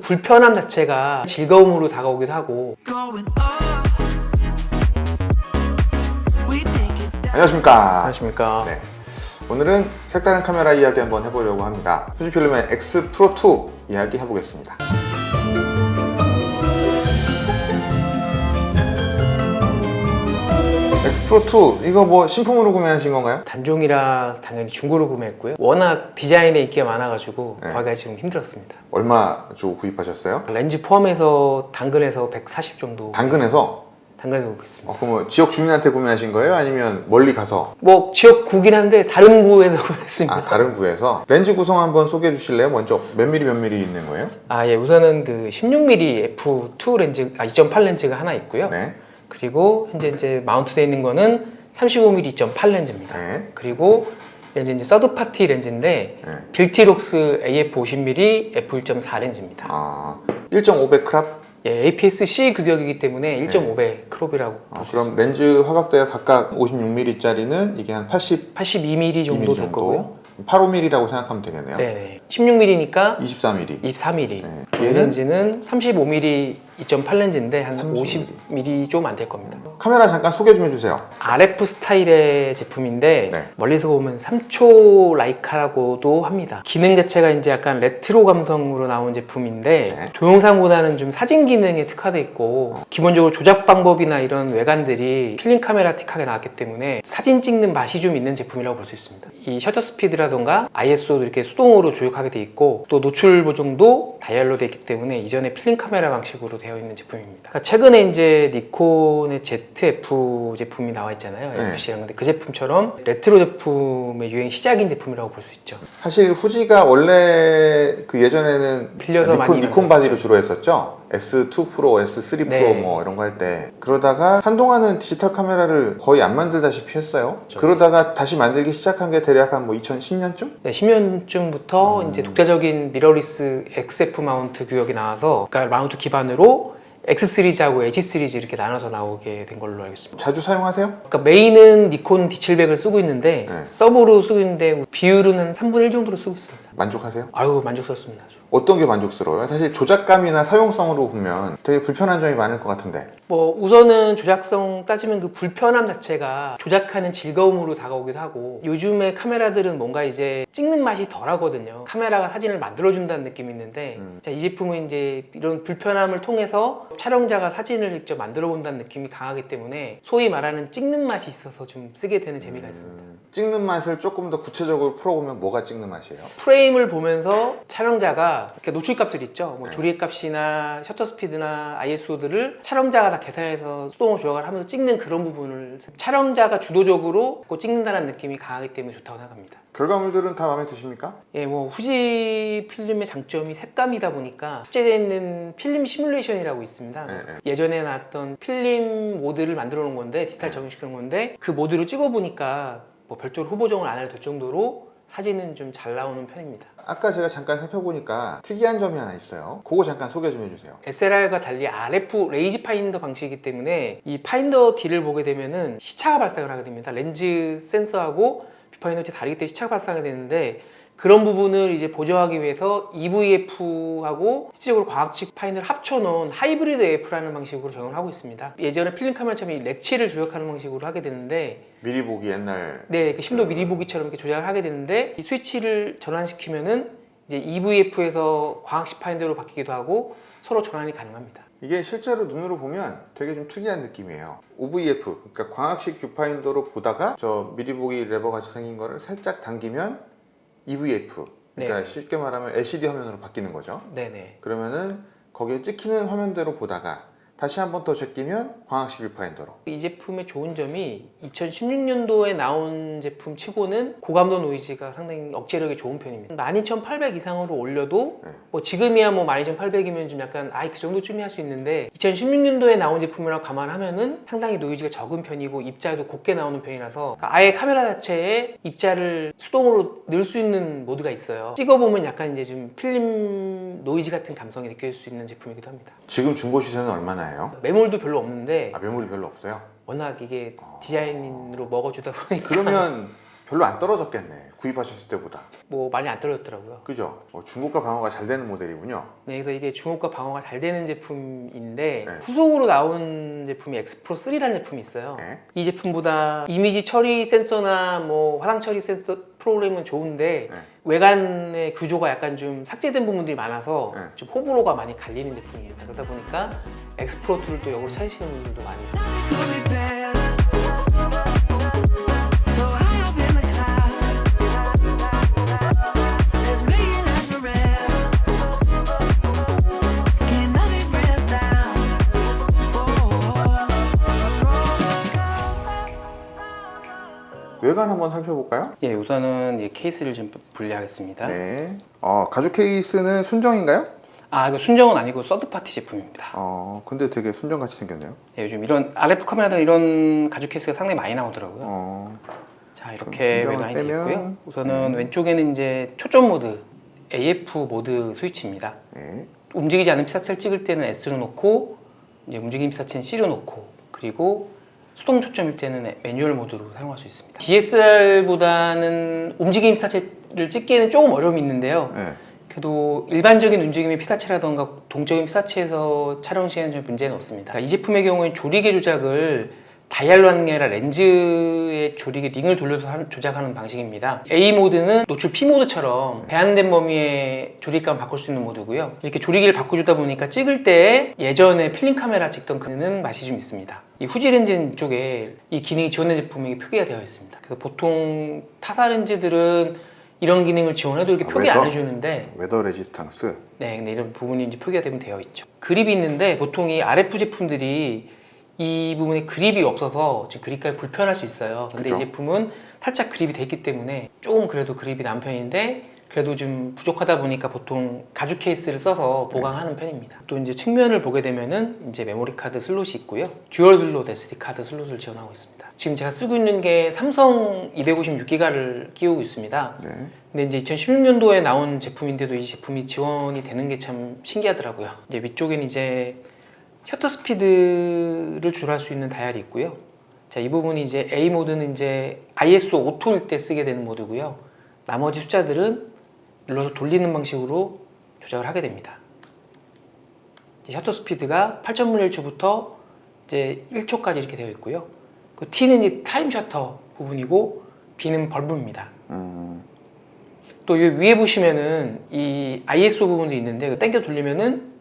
불편함 자체가 즐거움으로 다가오기도 하고. 안녕하십니까. 안녕하십니까. 네. 오늘은 색다른 카메라 이야기 한번 해보려고 합니다.富士필름의 X 프로 2 이야기 해보겠습니다. X 프로 2 이거 뭐 신품으로 구매하신 건가요? 단종이라 당연히 중고로 구매했고요. 워낙 디자인에 인기가 많아가지고 네. 구하기가 지금 힘들었습니다. 얼마 주고 구입하셨어요? 렌즈 포함해서 당근에서 140 정도. 당근에서? 당근에서 구입했습니다 그럼 뭐 지역 주민한테 구매하신 거예요? 아니면 멀리 가서? 뭐 지역구긴 한데 다른 구에서 구매했습니다. 다른 구에서? 렌즈 구성 한번 소개해 주실래요? 먼저 몇 mm 있는 거예요? 예, 우선은 그 16mm f2 렌즈, 2.8 렌즈가 하나 있고요. 네. 그리고 현재 이제 마운트되어 있는 거는 35mm 2.8 렌즈입니다. 네. 그리고 이제 서드 파티 렌즈인데 네. 빌티록스 AF 50mm f1.4 렌즈입니다. 1.5배 크랍? 예, APS-C 규격이기 때문에 1.5배 크롭이라고 볼 수 그럼 있습니다. 렌즈 화각대가 각각 56mm짜리는 이게 한 82mm 정도 될 거고요. 85mm라고 생각하면 되겠네요. 네, 16mm니까 24mm. 24mm. 네. 이 렌즈는 35mm 2.8 렌즈인데 한 30mm. 50mm 좀 안 될 겁니다. 카메라 잠깐 소개 좀 해주세요. RF 스타일의 제품인데 네. 멀리서 보면 3초 라이카라고도 합니다. 기능 자체가 이제 약간 레트로 감성으로 나온 제품인데 네. 동영상보다는 좀 사진 기능에 특화돼 있고 기본적으로 조작 방법이나 이런 외관들이 필름 카메라틱하게 나왔기 때문에 사진 찍는 맛이 좀 있는 제품이라고 볼 수 있습니다. 이 셔터 스피드라던가 ISO도 이렇게 수동으로 조작하게 돼 있고 또 노출 보정도 다이얼로 돼 있기 때문에 이전에 필름 카메라 방식으로 되어 있는 제품입니다. 그러니까 최근에 이제 니콘의 ZF 제품이 나와 있잖아요. 네. FC라는 건데 그 제품처럼 레트로 제품의 유행 시작인 제품이라고 볼 수 있죠. 사실 후지가 원래 그 예전에는 빌려서 많이 니콘 바디로 주로 했었죠. S2 프로, S3 프로 네. 뭐 이런 거 할 때 그러다가 한동안은 디지털 카메라를 거의 안 만들다시피 했어요. 그러다가 다시 만들기 시작한 게 대략 한 뭐 2010년쯤? 네, 10년쯤부터 이제 독자적인 미러리스 XF 마운트 규격이 나와서 그러니까 마운트 기반으로 X 시리즈하고 H 시리즈 이렇게 나눠서 나오게 된 걸로 알고 있습니다. 자주 사용하세요? 그러니까 메인은 니콘 D700을 쓰고 있는데 네. 서브로 쓰고 있는데 비율은 한 3분의 1 정도로 쓰고 있습니다. 만족하세요? 아유, 만족스럽습니다. 아주. 어떤 게 만족스러워요? 사실 조작감이나 사용성으로 보면 되게 불편한 점이 많을 것 같은데. 뭐 우선은 조작성 따지면 그 불편함 자체가 조작하는 즐거움으로 다가오기도 하고 요즘의 카메라들은 뭔가 이제 찍는 맛이 덜 하거든요. 카메라가 사진을 만들어준다는 느낌이 있는데 자, 이 제품은 이제 이런 불편함을 통해서 촬영자가 사진을 직접 만들어 본다는 느낌이 강하기 때문에 소위 말하는 찍는 맛이 있어서 좀 쓰게 되는 재미가 있습니다. 찍는 맛을 조금 더 구체적으로 풀어보면 뭐가 찍는 맛이에요? 프레임을 보면서 촬영자가 이렇게 노출값들 있죠. 뭐 네. 조리값이나 셔터 스피드나 ISO들을 촬영자가 다 계산해서 수동으로 조작을 하면서 찍는 그런 부분을 촬영자가 주도적으로 찍는다는 느낌이 강하기 때문에 좋다고 생각합니다. 결과물들은 다 마음에 드십니까? 예, 뭐 후지 필름의 장점이 색감이다 보니까 탑재되어 있는 필름 시뮬레이션이라고 있습니다. 그래서 네. 예전에 나왔던 필름 모드를 만들어 놓은 건데 디지털 적용시켜 놓은 건데 그 모드로 찍어 보니까 뭐 별도로 후보정을 안 해도 될 정도로 사진은 좀 잘 나오는 편입니다. 아까 제가 잠깐 살펴보니까 특이한 점이 하나 있어요. 그거 잠깐 소개 좀 해주세요. SLR과 달리 RF 레이지 파인더 방식이기 때문에 이 파인더 D를 보게 되면은 시차가 발생을 하게 됩니다. 렌즈 센서하고 뷰파인더가 다르기 때문에 시차가 발생하게 되는데 그런 부분을 이제 보정하기 위해서 EVF하고 실질적으로 과학식 파인더를 합쳐놓은 하이브리드 AF라는 방식으로 적용을 하고 있습니다. 예전에 필름 카메라처럼 이 렉치를 조작하는 방식으로 하게 되는데 미리 보기 옛날. 네, 그 심도 미리 보기처럼 이렇게 조작을 하게 되는데 이 스위치를 전환시키면은 이제 EVF에서 과학식 파인더로 바뀌기도 하고 서로 전환이 가능합니다. 이게 실제로 눈으로 보면 되게 좀 특이한 느낌이에요. OVF, 그러니까 광학식 뷰파인더로 보다가 저 미리 보기 레버 같이 생긴 거를 살짝 당기면 EVF, 그러니까 네. 쉽게 말하면 LCD 화면으로 바뀌는 거죠. 네네. 그러면은 거기에 찍히는 화면대로 보다가 다시 한 번 더 제끼면 광학식 뷰파인더로. 이 제품의 좋은 점이 2016년도에 나온 제품 치고는 고감도 노이즈가 상당히 억제력이 좋은 편입니다. 12800 이상으로 올려도 네. 뭐 지금이야 뭐 12800이면 좀 약간 그 정도쯤이 할 수 있는데 2016년도에 나온 제품이라고 감안하면은 상당히 노이즈가 적은 편이고 입자도 곱게 나오는 편이라서 아예 카메라 자체에 입자를 수동으로 넣을 수 있는 모드가 있어요. 찍어보면 약간 이제 좀 필름 노이즈 같은 감성이 느껴질 수 있는 제품이기도 합니다. 지금 중고 시세는 얼마나요? 매물도 별로 없는데 매물이 별로 없어요? 워낙 이게 디자인으로 먹어주다 보니까 그러면 별로 안 떨어졌겠네. 구입하셨을 때보다. 뭐 많이 안 떨어졌더라고요. 그죠? 중고가 방어가 잘 되는 모델이군요. 네, 그래서 이게 중고가 방어가 잘 되는 제품인데 네. 후속으로 나온 제품이 엑스프로 3라는 제품이 있어요. 네. 이 제품보다 이미지 처리 센서나 뭐 화상 처리 센서 프로그램은 좋은데 네. 외관의 구조가 약간 좀 삭제된 부분들이 많아서 네. 좀 호불호가 많이 갈리는 제품입니다. 그러다 보니까 엑스프로 2를 또 역으로 찾으시는 분들도 많이 있어요. 외관 한번 살펴볼까요? 예, 우선은 이 케이스를 좀 분리하겠습니다. 네. 가죽 케이스는 순정인가요? 아, 이거 순정은 아니고 서드 파티 제품입니다. 근데 되게 순정같이 생겼네요. 예, 요즘 이런 RF 카메라 등 이런 가죽 케이스가 상당히 많이 나오더라고요. 자, 이렇게 순정을 외관이 되어 빼면, 있고요. 우선은 왼쪽에는 이제 초점 모드, AF 모드 스위치입니다. 네. 움직이지 않는 피사체를 찍을 때는 S로 놓고, 이제 움직이는 피사체는 C로 놓고, 그리고 수동 초점일 때는 매뉴얼 모드로 사용할 수 있습니다. DSLR보다는 움직이는 피사체를 찍기에는 조금 어려움이 있는데요. 네. 그래도 일반적인 움직임의 피사체라던가 동적인 피사체에서 촬영 시에는 좀 문제는 없습니다. 이 제품의 경우에 조리개 조작을 다이얼로 하는 게 아니라 렌즈의 조리개 링을 돌려서 조작하는 방식입니다. A 모드는 노출 P 모드처럼 제한된 범위의 조리감을 바꿀 수 있는 모드고요. 이렇게 조리개를 바꿔주다 보니까 찍을 때 예전에 필름 카메라 찍던 그는 맛이 좀 있습니다. 이 후지 렌즈는 이쪽에 이 기능이 지원된 제품이 표기가 되어 있습니다. 그래서 보통 타사 렌즈들은 이런 기능을 지원해도 이렇게 표기 안 해주는데 웨더 레지스탕스. 네, 근데 이런 부분이 이제 표기가 되어 있죠. 그립이 있는데 보통 이 RF 제품들이 이 부분에 그립이 없어서 지금 그립감이 불편할 수 있어요. 근데 그쵸? 이 제품은 살짝 그립이 돼 있기 때문에 조금 그래도 그립이 난 편인데 그래도 좀 부족하다 보니까 보통 가죽 케이스를 써서 보강하는 편입니다. 또 이제 측면을 보게 되면은 이제 메모리 카드 슬롯이 있고요. 듀얼 슬롯 SD 카드 슬롯을 지원하고 있습니다. 지금 제가 쓰고 있는 게 삼성 256기가를 끼우고 있습니다. 네. 근데 이제 2016년도에 나온 제품인데도 이 제품이 지원이 되는 게 참 신기하더라고요. 이제 위쪽에는 이제 셔터 스피드를 조절할 수 있는 다이얼이 있고요. 자, 이 부분이 이제 A 모드는 이제 ISO 오토일 때 쓰게 되는 모드고요. 나머지 숫자들은 눌러서 돌리는 방식으로 조작을 하게 됩니다. 셔터 스피드가 8.1초부터 이제 1초까지 이렇게 되어 있고요. 그 T는 이제 타임 셔터 부분이고 B는 벌브입니다. 또 위에 보시면은 이 ISO 부분이 있는데 당겨 돌리면은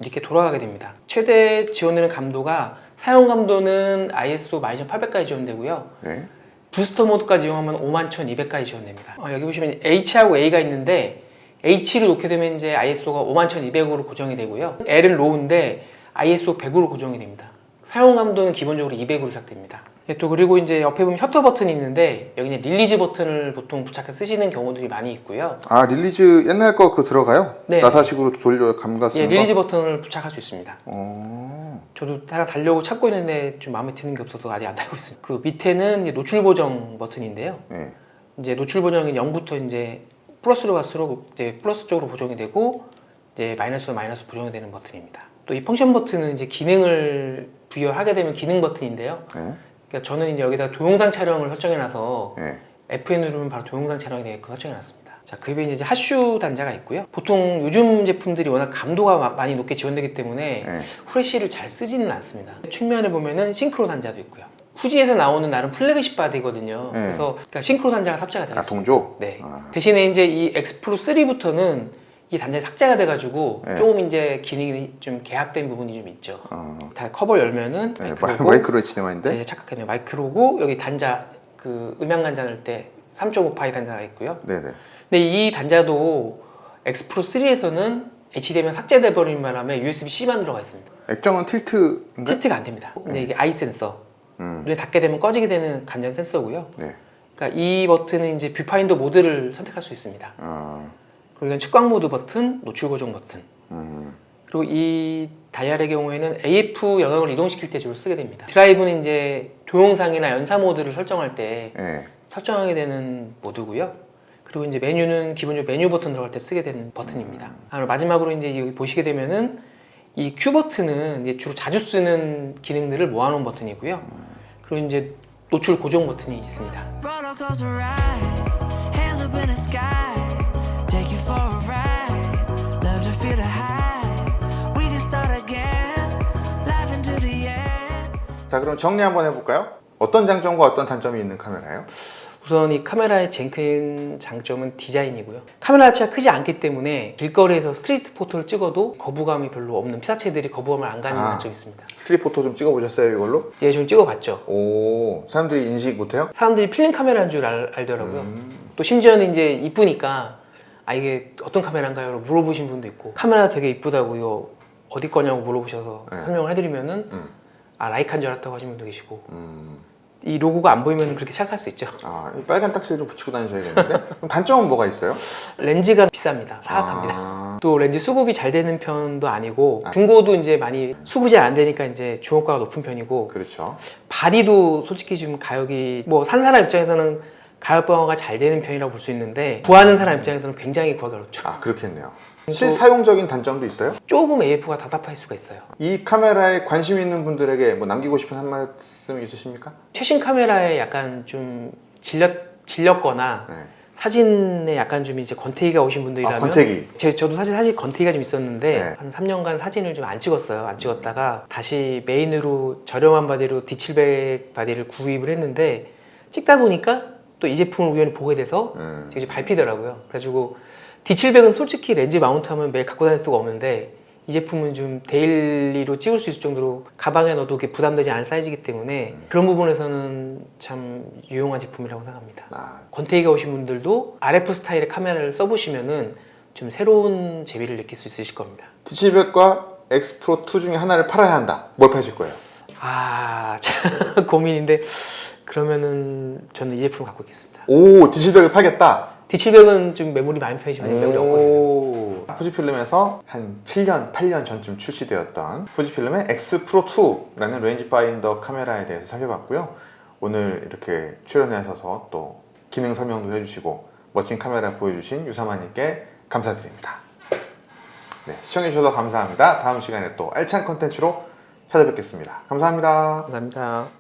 이렇게 돌아가게 됩니다. 최대 지원되는 감도가 사용 감도는 ISO 12800까지 지원되고요. 네. 부스터 모드까지 이용하면 51200까지 지원됩니다. 여기 보시면 H하고 A가 있는데 H를 놓게 되면 이제 ISO가 51200으로 고정이 되고요. L은 로우인데 ISO 100으로 고정이 됩니다. 사용 감도는 기본적으로 200으로 시작됩니다. 또 그리고 이제 옆에 보면 셔터 버튼이 있는데 여기는 릴리즈 버튼을 보통 부착해 쓰시는 경우들이 많이 있고요. 릴리즈 옛날 거 그 들어가요? 네. 나사식으로 돌려 감가 쓰는 예, 거? 릴리즈 버튼을 부착할 수 있습니다. 어. 저도 하나 달려고 찾고 있는데 좀 마음에 드는 게 없어서 아직 안 달고 있습니다. 그 밑에는 이제 노출 보정 버튼인데요. 네. 이제 노출 보정이 0부터 이제 플러스로 갈수록 이제 플러스 쪽으로 보정이 되고 이제 마이너스로 마이너스 보정이 되는 버튼입니다. 또 이 펑션 버튼은 이제 기능을 부여하게 되면 기능 버튼인데요. 네. 그러니까 저는 이제 여기다 동영상 촬영을 설정해놔서 네. FN 누르면 바로 동영상 촬영이 되게끔 설정해놨습니다. 자, 그 위에 이제 하슈 단자가 있고요. 보통 요즘 제품들이 워낙 감도가 많이 높게 지원되기 때문에 네. 후레쉬를 잘 쓰지는 않습니다. 측면에 보면은 싱크로 단자도 있고요. 후지에서 나오는 나름 플래그십 바디거든요. 네. 그래서 그러니까 싱크로 단자가 탑재가 되어 있습니다. 동조? 네. 대신에 이제 이 엑스프로 3부터는 이 단자에 삭제가 돼가지고 네. 조금 이제 기능이 좀 개약된 부분이 좀 있죠. 다 커버 열면은 네. 마이크로고, 마이크로 HDMI인데? 네, 착각했네요. 마이크로고 여기 단자 그 음향 단자 넣을 때 3.5파이 단자가 있고요. 네네. 근데 이 단자도 엑스프로 3에서는 HDMI 삭제돼 버리는 바람에 USB-C만 들어가 있습니다. 액정은 틸트인가? 틸트가 안 됩니다. 근데 이게 아이 센서, 음. 눈에 닿게 되면 꺼지게 되는 감전 센서고요. 네. 그러니까 이 버튼은 이제 뷰파인더 모드를 선택할 수 있습니다. 그리고 이건 측광 모드 버튼, 노출 고정 버튼. 그리고 이 다이얼의 경우에는 AF 영역을 이동시킬 때 주로 쓰게 됩니다. 드라이브는 이제 동영상이나 연사 모드를 설정할 때 네. 설정하게 되는 모드고요. 그리고 이제 메뉴는 기본적으로 메뉴 버튼 들어갈 때 쓰게 되는 버튼입니다. 마지막으로 이제 여기 보시게 되면은 이 Q 버튼은 이제 주로 자주 쓰는 기능들을 모아놓은 버튼이고요. 그리고 이제 노출 고정 버튼이 있습니다. world goes right. Hands up in the sky. Take you for a ride. Love to feel the high. We can start again. Life into the end. 자, 그럼 정리 한번 해볼까요? 어떤 장점과 어떤 단점이 있는 카메라예요? 우선 이 카메라의 제일 큰 장점은 디자인이고요. 카메라 자체가 크지 않기 때문에 길거리에서 스트리트 포토를 찍어도 거부감이 별로 없는, 피사체들이 거부감을 안 가는 단점이 있습니다. 스트릿 포토 좀 찍어보셨어요, 이걸로? 예, 좀 찍어봤죠. 오, 사람들이 인식 못해요? 사람들이 필름 카메라인 줄 알더라고요. 또 심지어는 이제 이쁘니까 아 이게 어떤 카메라인가요? 물어보신 분도 있고, 카메라 되게 이쁘다고 이거 어디 거냐고 물어보셔서 네. 설명을 해드리면은 아 라이카인 줄 알았다고 하시는 분도 계시고, 이 로고가 안 보이면 그렇게 생각할 수 있죠. 아, 이 빨간 딱지를 좀 붙이고 다니셔야겠는데? 그럼 단점은 뭐가 있어요? 렌즈가 비쌉니다. 사악합니다. 아, 또 렌즈 수급이 잘 되는 편도 아니고, 중고도 이제 많이 수급이 잘 안 되니까 이제 중고가가 높은 편이고, 그렇죠. 바디도 솔직히 좀 가격이 뭐 산 사람 입장에서는 가격 방어가 잘 되는 편이라고 볼 수 있는데, 구하는 사람 입장에서는 굉장히 구하기 어렵죠. 아, 그렇겠네요. 실사용적인 단점도 있어요? 조금 AF가 답답할 수가 있어요. 이 카메라에 관심 있는 분들에게 뭐 남기고 싶은 한 말씀 있으십니까? 최신 카메라에 약간 좀 질렸거나 네. 사진에 약간 좀 이제 권태기가 오신 분들이라면, 아, 권태기. 저도 사실 권태기가 좀 있었는데 네. 한 3년간 사진을 좀 안 찍었어요. 안 찍었다가 다시 메인으로 저렴한 바디로 D700 바디를 구입을 했는데, 찍다 보니까 또 이 제품을 우연히 보게 돼서 이제 밟히더라고요. 그래가지고 D700은 솔직히 렌즈 마운트하면 매일 갖고 다닐 수가 없는데, 이 제품은 좀 데일리로 찍을 수 있을 정도로 가방에 넣어도 이렇게 부담되지 않은 사이즈이기 때문에 그런 부분에서는 참 유용한 제품이라고 생각합니다. 아, 권태기가 오신 분들도 RF 스타일의 카메라를 써보시면은 좀 새로운 재미를 느낄 수 있으실 겁니다. D700과 X 프로 2 중에 하나를 팔아야 한다. 뭘 파실 거예요? 아, 참 고민인데, 그러면은 저는 이 제품 갖고 있겠습니다. 오, D700을 팔겠다. D700은 좀 메모리 많은 편이지만 메모리 없거든요. 오, 후지필름에서 한 7년, 8년 전쯤 출시되었던 후지필름의 X 프로 2라는 레인지 파인더 카메라에 대해서 살펴봤고요. 오늘 이렇게 출연하셔서 또 기능 설명도 해주시고 멋진 카메라 보여주신 유사마님께 감사드립니다. 네, 시청해주셔서 감사합니다. 다음 시간에 또 알찬 컨텐츠로 찾아뵙겠습니다. 감사합니다. 감사합니다.